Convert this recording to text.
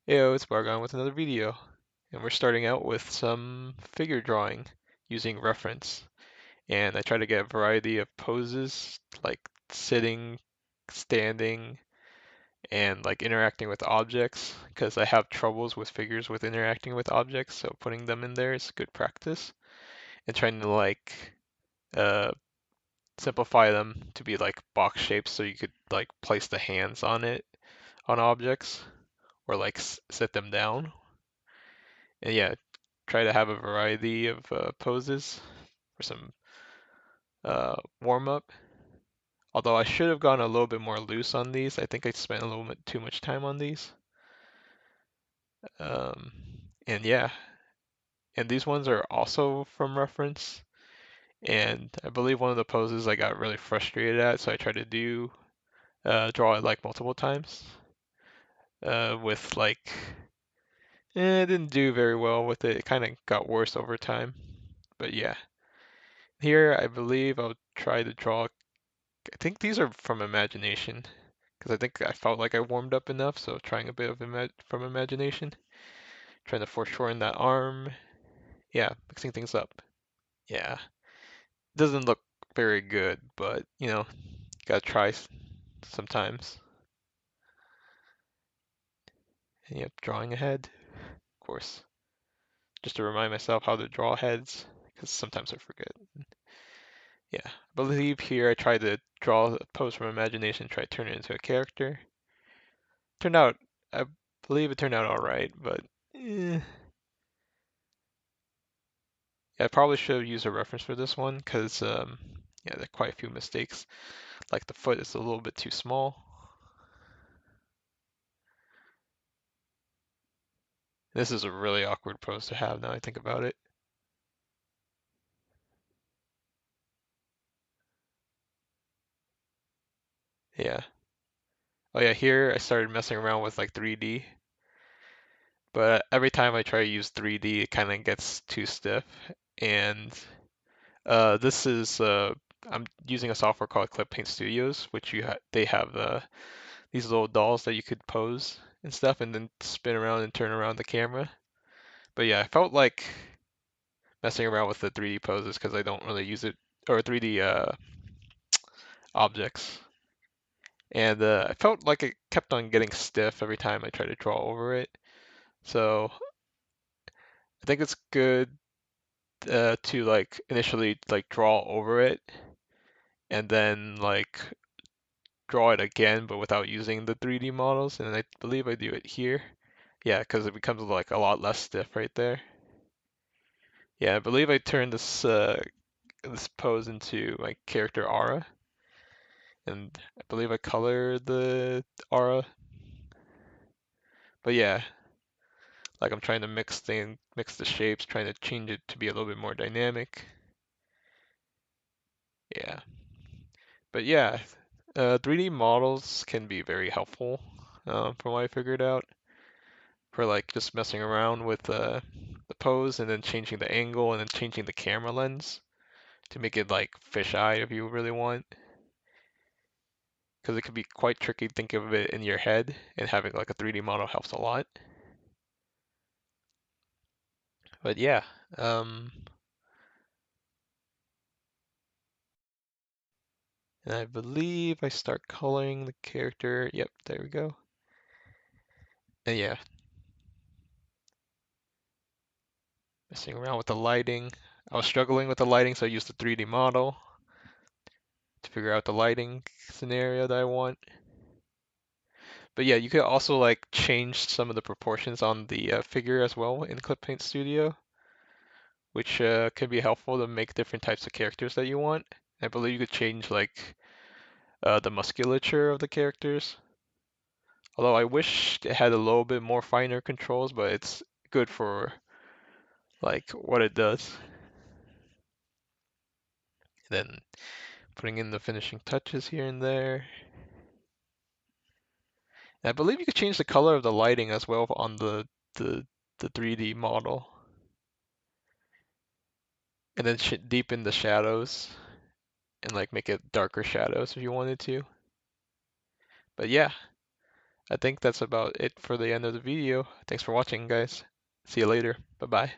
Heyo, it's Bargon with another video, and we're starting out with some figure drawing using reference. And I try to get a variety of poses, like sitting, standing, and like interacting with objects, because I have troubles with figures with interacting with objects, so putting them in there is good practice. And trying to uh, simplify them to be like box shapes so you could like place the hands on it, on objects, or like sit them down. And yeah, try to have a variety of poses for some warm up. Although I should have gone a little bit more loose on these. I think I spent a little bit too much time on these. Um, and yeah, and these ones are also from reference. And I believe one of the poses I got really frustrated at, so I tried to draw it like multiple times. With like, it didn't do very well with it. It kind of got worse over time. But yeah, here I believe I'll try to draw. I think these are from imagination because I think I felt like I warmed up enough, so trying a bit of from imagination, trying to foreshorten that arm. Yeah, mixing things up. Yeah, doesn't look very good, but gotta try sometimes. And yep, drawing a head, of course, just to remind myself how to draw heads, because sometimes I forget. Yeah, I believe here I tried to draw a pose from imagination, try to turn it into a character. Turned out, I believe it turned out all right, but eh. Yeah, I probably should have used a reference for this one because yeah, there are quite a few mistakes. Like the foot is a little bit too small. This is a really awkward pose to have now I think about it. Yeah. Oh yeah, here I started messing around with like 3D, but every time I try to use 3D, it kind of gets too stiff. And this is I'm using a software called Clip Paint Studios, which they have these little dolls that you could pose and stuff, and then spin around and turn around the camera. But yeah, I felt like messing around with the 3D poses because I don't really use it, or 3D objects. And I felt like it kept on getting stiff every time I tried to draw over it. So I think it's good to like initially like draw over it and then like draw it again, but without using the 3D models. And I believe I do it here. Yeah, because it becomes like a lot less stiff right there. Yeah, I believe I turned this pose into my character aura. And I believe I color the aura. But yeah, like I'm trying to mix the shapes, trying to change it to be a little bit more dynamic. Yeah, but yeah, 3D models can be very helpful, from what I figured out, for like just messing around with the pose and then changing the angle and then changing the camera lens to make it like fisheye if you really want. Because it could be quite tricky thinking of it in your head, and having like a 3D model helps a lot. But yeah, and I believe I start coloring the character. Yep, there we go. And yeah, messing around with the lighting. I was struggling with the lighting, so I used the 3D model to figure out the lighting scenario that I want. But yeah, you could also like change some of the proportions on the figure as well in Clip Paint Studio, which can be helpful to make different types of characters that you want. I believe you could change like the musculature of the characters. Although I wish it had a little bit more finer controls, but it's good for like what it does. Then putting in the finishing touches here and there. And I believe you could change the color of the lighting as well on the the 3D model, and then deepen the shadows and like make it darker shadows if you wanted to. But yeah, I think that's about it for the end of the video. Thanks for watching, guys. See you later. Bye bye.